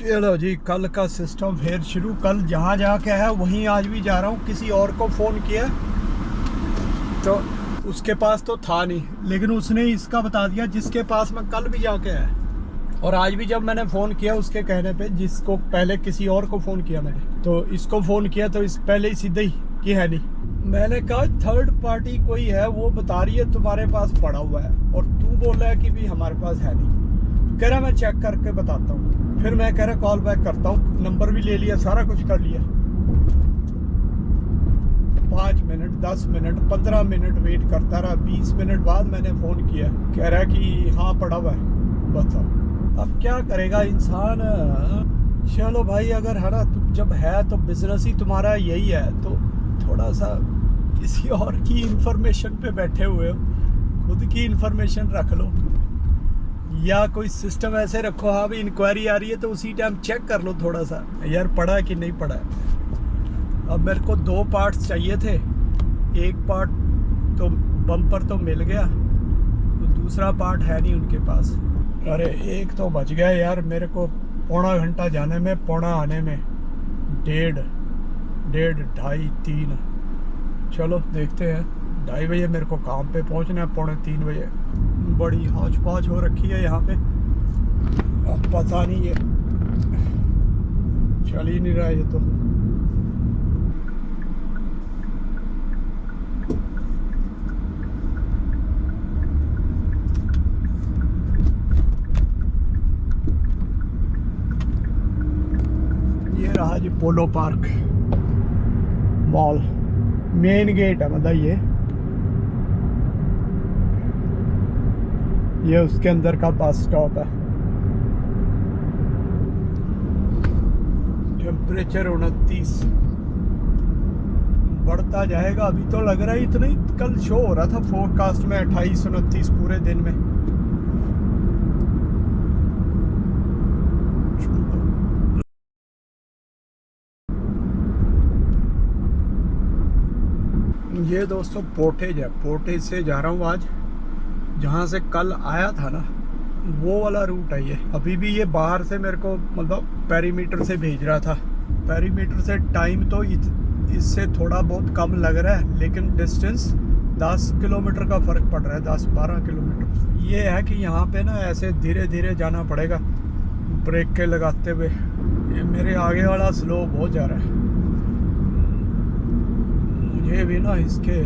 चलो जी, कल का सिस्टम फिर शुरू। कल जहाँ जाके है वहीं आज भी जा रहा हूँ। किसी और को फ़ोन किया तो उसके पास तो था नहीं, लेकिन उसने इसका बता दिया जिसके पास मैं कल भी जाके आया। और आज भी जब मैंने फ़ोन किया उसके कहने पे, जिसको पहले किसी और को फ़ोन किया मैंने, तो इसको फ़ोन किया तो इस पहले ही सीधे ही कि है नहीं। मैंने कहा थर्ड पार्टी कोई है, वो बता रही है तुम्हारे पास पड़ा हुआ है और तू बोल रहा है कि भी हमारे पास है नहीं। कह रहा मैं चेक करके बताता हूँ। फिर मैं कह रहा कॉल बैक करता हूँ, नंबर भी ले लिया, सारा कुछ कर लिया। 5 मिनट 10 मिनट 15 मिनट वेट करता रहा। 20 मिनट बाद मैंने फ़ोन किया, कह रहा है कि हाँ पड़ा हुआ है। बताओ अब क्या करेगा इंसान। चलो भाई, अगर है ना जब है तो बिजनेस ही तुम्हारा यही है, तो थोड़ा सा किसी और की इंफॉर्मेशन पे बैठे हुए हो, खुद की इंफॉर्मेशन रख लो, या कोई सिस्टम ऐसे रखो। हाँ भी इंक्वायरी आ रही है तो उसी टाइम चेक कर लो थोड़ा सा, यार पड़ा है कि नहीं पड़ा है। अब मेरे को 2 पार्ट्स चाहिए थे। एक पार्ट तो बम्पर तो मिल गया, तो दूसरा पार्ट है नहीं उनके पास। अरे एक तो बच गया यार। मेरे को पौना घंटा जाने में, पौना आने में, डेढ़ ढाई 3। चलो देखते हैं। 2:30 बजे मेरे को काम पे पहुंचना है, 2:45 बजे। बड़ी हौच पौच हो रखी है यहाँ पे। अब पता नहीं, ये चल ही नहीं रहा ये तो। ये रहा जी पोलो पार्क मॉल, मेन गेट है मतलब ये उसके अंदर का बस स्टॉप है। टेम्परेचर 29 बढ़ता जाएगा। अभी तो लग रहा है इतना ही, कल शो हो रहा था फोरकास्ट में 28 29 पूरे दिन में। ये दोस्तों पोर्टेज है, पोर्टेज से जा रहा हूँ आज। जहाँ से कल आया था ना, वो वाला रूट है ये। अभी भी ये बाहर से मेरे को मतलब पेरीमीटर से भेज रहा था। पेरीमीटर से टाइम तो इससे थोड़ा बहुत कम लग रहा है, लेकिन डिस्टेंस 10 किलोमीटर का फ़र्क पड़ रहा है, 10-12 किलोमीटर। ये है कि यहाँ पे ना ऐसे धीरे धीरे जाना पड़ेगा, ब्रेक के लगाते हुए। ये मेरे आगे वाला स्लो बहुत जा रहा है, मुझे भी ना इसके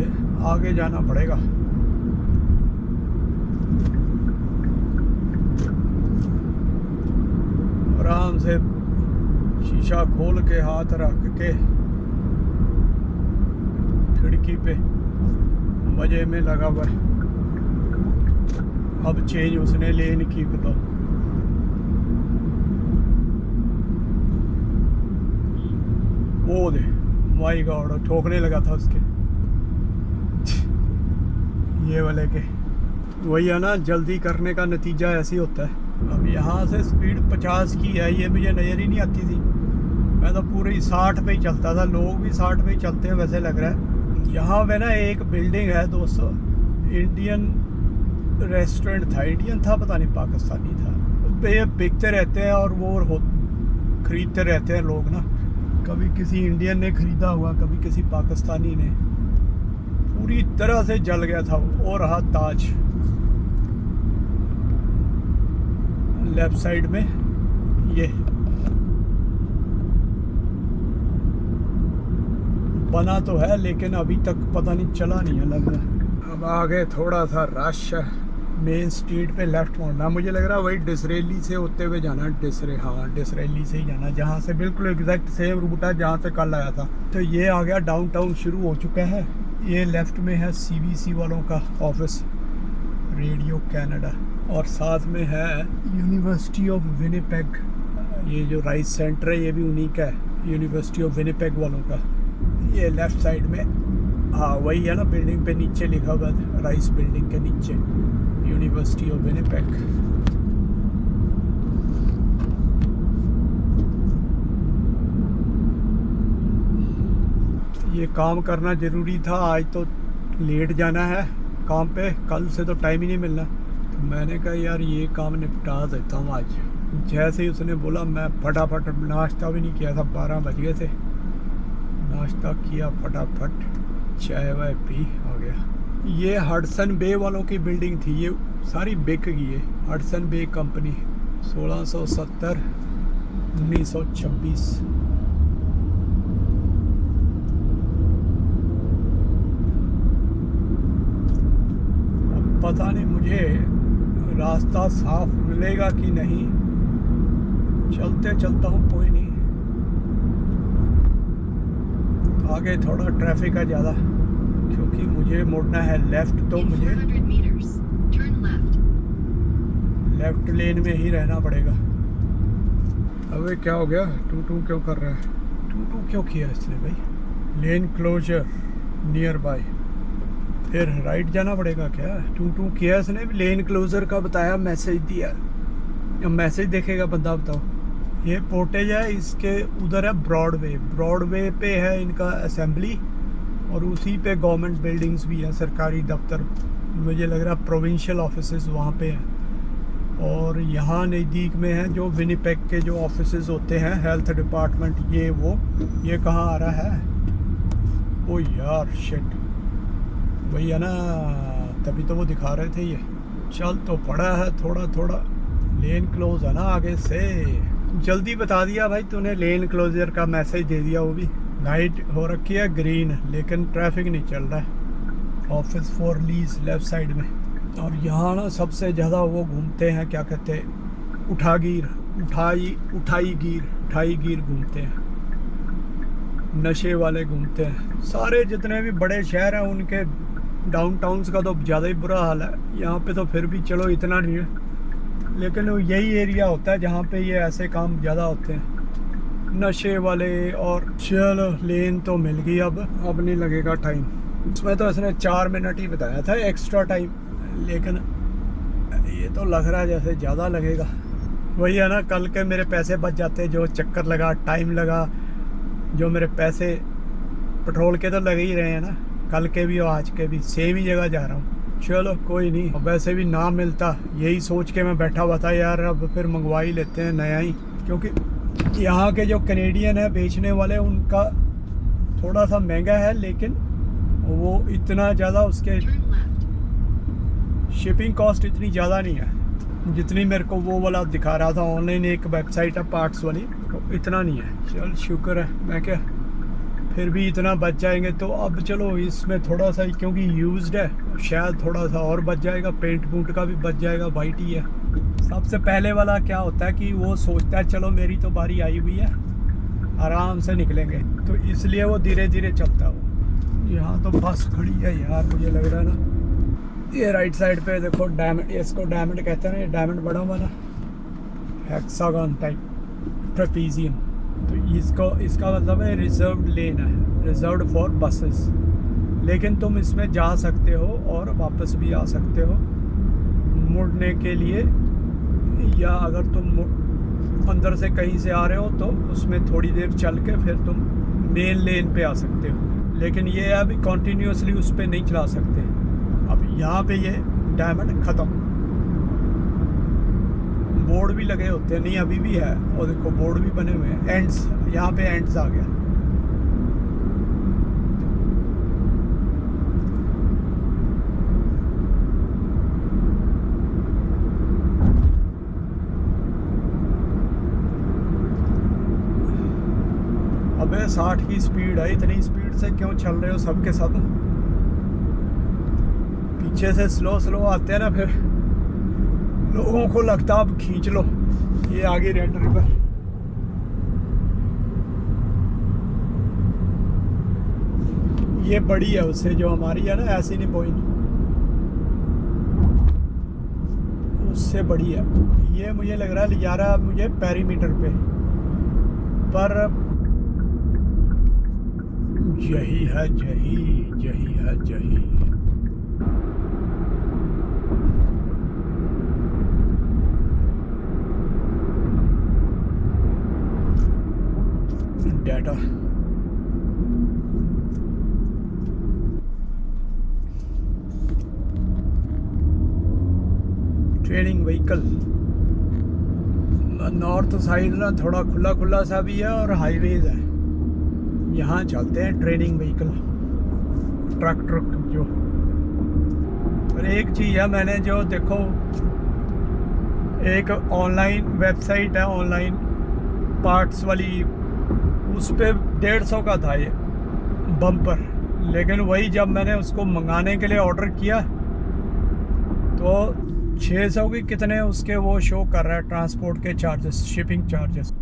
आगे जाना पड़ेगा। आराम से शीशा खोल के हाथ रख के खिड़की पे मजे में लगा हुआ है। अब चेंज उसने लेन की तो वो दे, माय गॉड, ठोकने लगा था उसके। ये वाले के वही है ना, जल्दी करने का नतीजा ऐसे ही होता है। अब यहाँ से स्पीड 50 की है, ये मुझे नज़र ही नहीं आती थी। मैं तो पूरी 60 पे ही चलता था। लोग भी 60 पे ही चलते हैं वैसे लग रहा है। यहाँ पे ना एक बिल्डिंग है दोस्तों, इंडियन रेस्टोरेंट था, इंडियन था पता नहीं पाकिस्तानी था। उस पर ये बिकते रहते हैं और वो खरीदते रहते हैं लोग ना। कभी किसी इंडियन ने ख़रीदा हुआ, कभी किसी पाकिस्तानी ने। पूरी तरह से जल गया था वो। और रहा ताज लेफ्ट साइड में, ये बना तो है लेकिन अभी तक पता नहीं चला नहीं है, लग रहा है। अब आगे थोड़ा सा रश है, मेन स्ट्रीट पे लेफ्ट मोड़ना। मुझे लग रहा है वही डिसरेली से होते हुए जाना। डिसरेली से ही जाना, जहाँ से बिल्कुल एग्जैक्ट सेम रूट है जहाँ से कल आया था। तो ये आ गया, डाउनटाउन शुरू हो चुका है। ये लेफ्ट में है CBC वालों का ऑफिस, रेडियो कैनेडा, और साथ में है यूनिवर्सिटी ऑफ विनिपेग। ये जो राइस सेंटर है ये भी उन्हीं का है, यूनिवर्सिटी ऑफ विनिपेग वालों का। ये लेफ्ट साइड में, हाँ वही है ना, बिल्डिंग पे नीचे लिखा हुआ है, राइस बिल्डिंग के नीचे यूनिवर्सिटी ऑफ विनिपेग। ये काम करना ज़रूरी था। आज तो लेट जाना है काम पे, कल से तो टाइम ही नहीं मिलना। तो मैंने कहा यार ये काम निपटा देता हूँ आज। जैसे ही उसने बोला मैं फटाफट, नाश्ता भी नहीं किया था, 12 बज गए थे, नाश्ता किया फटाफट, चाय वाय पी आ गया। ये हडसन बे वालों की बिल्डिंग थी, ये सारी बिक गई है। Hudson Bay company 1670 1926। अब पता नहीं मुझे रास्ता साफ मिलेगा कि नहीं, चलते चलता हूँ, कोई नहीं। आगे थोड़ा ट्रैफिक है ज़्यादा, क्योंकि मुझे मुड़ना है लेफ़्ट, तो मुझे लेफ़्ट लेन में ही रहना पड़ेगा। अबे क्या हो गया, टू टू क्यों कर रहा है? टू टू क्यों किया इसने भाई? लेन क्लोजर नियर बाय, फिर राइट जाना पड़ेगा क्या? टू टू किया इसने, लेन क्लोजर का बताया, मैसेज दिया। अब मैसेज देखेगा बंदा, बताओ। ये पोर्टेज है, इसके उधर है ब्रॉडवे, ब्रॉडवे पे है इनका असेंबली, और उसी पे गवर्नमेंट बिल्डिंग्स भी हैं, सरकारी दफ्तर, मुझे लग रहा है प्रोविंशियल ऑफिसेज वहाँ पे हैं। और यहाँ नज़दीक में है जो विनिपेग के जो ऑफिसेज होते हैं, हेल्थ डिपार्टमेंट, ये वो, ये कहाँ आ रहा है? ओ यार शिट, वही है ना, तभी तो वो दिखा रहे थे। ये चल तो पड़ा है, थोड़ा थोड़ा लेन क्लोज है ना आगे से। जल्दी बता दिया भाई तूने, लेन क्लोजर का मैसेज दे दिया, वो भी लाइट हो रखी है ग्रीन, लेकिन ट्रैफिक नहीं चल रहा है। Office for lease left side में। और यहाँ ना सबसे ज़्यादा वो घूमते हैं, क्या कहते हैं, उठाई गिर घूमते हैं, नशे वाले घूमते हैं। सारे जितने भी बड़े शहर हैं उनके डाउनटाउन्स का तो ज़्यादा ही बुरा हाल है। यहाँ पे तो फिर भी चलो इतना नहीं है, लेकिन यही एरिया होता है जहाँ पे ये ऐसे काम ज़्यादा होते हैं, नशे वाले। और चलो लेन तो मिल गई, अब नहीं लगेगा टाइम। उसमें तो इसने 4 मिनट ही बताया था एक्स्ट्रा टाइम, लेकिन ये तो लग रहा है जैसे ज़्यादा लगेगा। वही है ना, कल के मेरे पैसे बच जाते, जो चक्कर लगा, टाइम लगा, जो मेरे पैसे पेट्रोल के तो लगे ही रहे हैं ना, कल के भी और आज के भी, सेम ही जगह जा रहा हूँ। चलो कोई नहीं, अब वैसे भी ना मिलता, यही सोच के मैं बैठा हुआ था यार, अब फिर मंगवा ही लेते हैं नया ही, क्योंकि यहाँ के जो कनेडियन है बेचने वाले, उनका थोड़ा सा महंगा है, लेकिन वो इतना ज़्यादा, उसके शिपिंग कॉस्ट इतनी ज़्यादा नहीं है जितनी मेरे को वो वाला दिखा रहा था ऑनलाइन, एक वेबसाइट है पार्ट्स वाली, तो इतना नहीं है। चल शुक्र है, मैं क्या, फिर भी इतना बच जाएंगे तो। अब चलो इसमें थोड़ा सा, क्योंकि यूज्ड है, शायद थोड़ा सा और बच जाएगा, पेंट पूंट का भी बच जाएगा, वाइट ही है। सबसे पहले वाला क्या होता है कि वो सोचता है चलो मेरी तो बारी आई हुई है, आराम से निकलेंगे, तो इसलिए वो धीरे धीरे चलता है। वो यहाँ तो बस खड़ी है यार, मुझे लग रहा है ना, ये राइट साइड पे देखो डायमंड, इसको डायमंड कहते हैं ना, ये डायमंड बड़ा हुआ ना, हेक्सागन टाइप, ट्रेपीजियम, तो इसका मतलब है रिजर्व्ड लेन है, रिजर्व्ड फॉर बसेस। लेकिन तुम इसमें जा सकते हो और वापस भी आ सकते हो मुड़ने के लिए, या अगर तुम अंदर से कहीं से आ रहे हो तो उसमें थोड़ी देर चल के फिर तुम मेन लेन पे आ सकते हो। लेकिन ये है अभी कंटिन्यूसली उस पर नहीं चला सकते। अब यहाँ पे ये डायमंड ख़त्म, बोर्ड भी लगे होते हैं, नहीं अभी भी है, और देखो बोर्ड भी बने हुए हैं, एंड्स, यहाँ पे एंड्स आ गया। अबे 60 की स्पीड है, इतनी स्पीड से क्यों चल रहे हो सब के सब? पीछे से स्लो आते हैं ना, फिर लोगों को लगता अब खींच लो। ये आगे रेड रिवर, ये बड़ी है उससे, जो हमारी है ना ऐसी नहीं पॉइंट, उससे बड़ी है ये। मुझे लग रहा है ले जा रहा है मुझे पेरीमीटर पे, पर यही है जही। Data training vehicle, north side ना थोड़ा खुला खुला सा भी है और हाईवेज है। यहाँ चलते हैं ट्रेनिंग व्हीकल, ट्रक जो। और एक चीज़ है, मैंने जो देखो एक ऑनलाइन वेबसाइट है, ऑनलाइन पार्ट्स वाली, उस पर 150 का था ये बम्पर। लेकिन वही जब मैंने उसको मंगाने के लिए ऑर्डर किया तो 600 की कितने उसके वो शो कर रहा है, ट्रांसपोर्ट के चार्जेस, शिपिंग चार्जेस।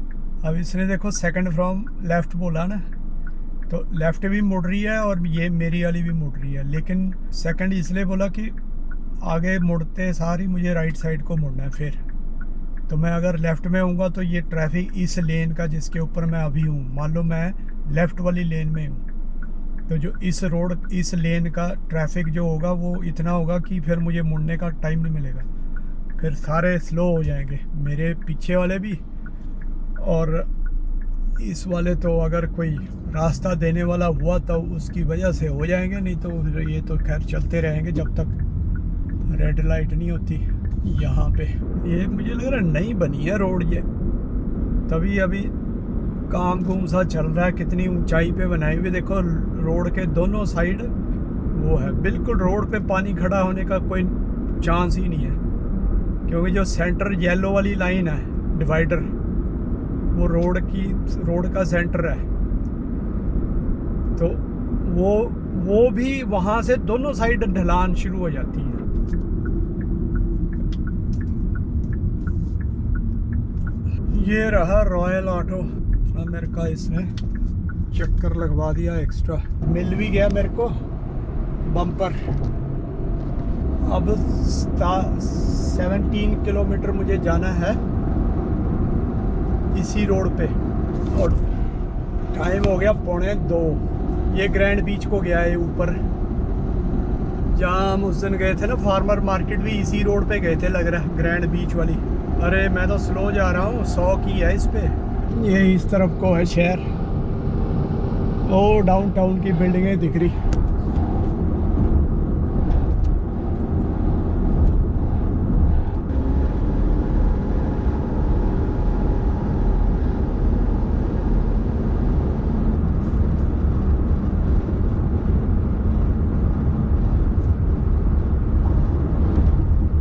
अब इसने देखो सेकंड फ्रॉम लेफ़्ट बोला ना, तो लेफ़्ट भी मुड़ रही है और ये मेरी वाली भी मुड़ रही है। लेकिन सेकंड इसलिए बोला कि आगे मुड़ते सारी मुझे राइट साइड को मुड़ना है। फिर तो मैं अगर लेफ़्ट में हूँगा तो ये ट्रैफिक इस लेन का जिसके ऊपर मैं अभी हूँ, मान लो मैं लेफ़्ट वाली लेन में हूँ, तो जो इस रोड इस लेन का ट्रैफिक जो होगा वो इतना होगा कि फिर मुझे मुड़ने का टाइम नहीं मिलेगा। फिर सारे स्लो हो जाएंगे, मेरे पीछे वाले भी और इस वाले। तो अगर कोई रास्ता देने वाला हुआ तो उसकी वजह से हो जाएंगे, नहीं तो ये तो खैर चलते रहेंगे जब तक रेड लाइट नहीं होती। यहाँ पे ये मुझे लग रहा है नई बनी है रोड ये, तभी अभी काम कुम सा चल रहा है। कितनी ऊंचाई पे बनाई हुई, देखो रोड के दोनों साइड वो है, बिल्कुल रोड पे पानी खड़ा होने का कोई चांस ही नहीं है, क्योंकि जो सेंटर येलो वाली लाइन है डिवाइडर, वो रोड का सेंटर है। तो वो भी वहाँ से दोनों साइड ढलान शुरू हो जाती है। ये रहा रॉयल ऑटो, मेरे का इसने चक्कर लगवा दिया एक्स्ट्रा, मिल भी गया मेरे को बम्पर। अब 17 किलोमीटर मुझे जाना है इसी रोड पे और टाइम हो गया 1:45। ये ग्रैंड बीच को गया है ऊपर, जहाँ हम उस दिन गए थे ना फार्मर मार्केट, भी इसी रोड पे गए थे लग रहा है, ग्रैंड बीच वाली। अरे मैं तो स्लो जा रहा हूँ, 100 की है इस पे। ये इस तरफ को है शहर, ओ डाउनटाउन की बिल्डिंगें दिख रही।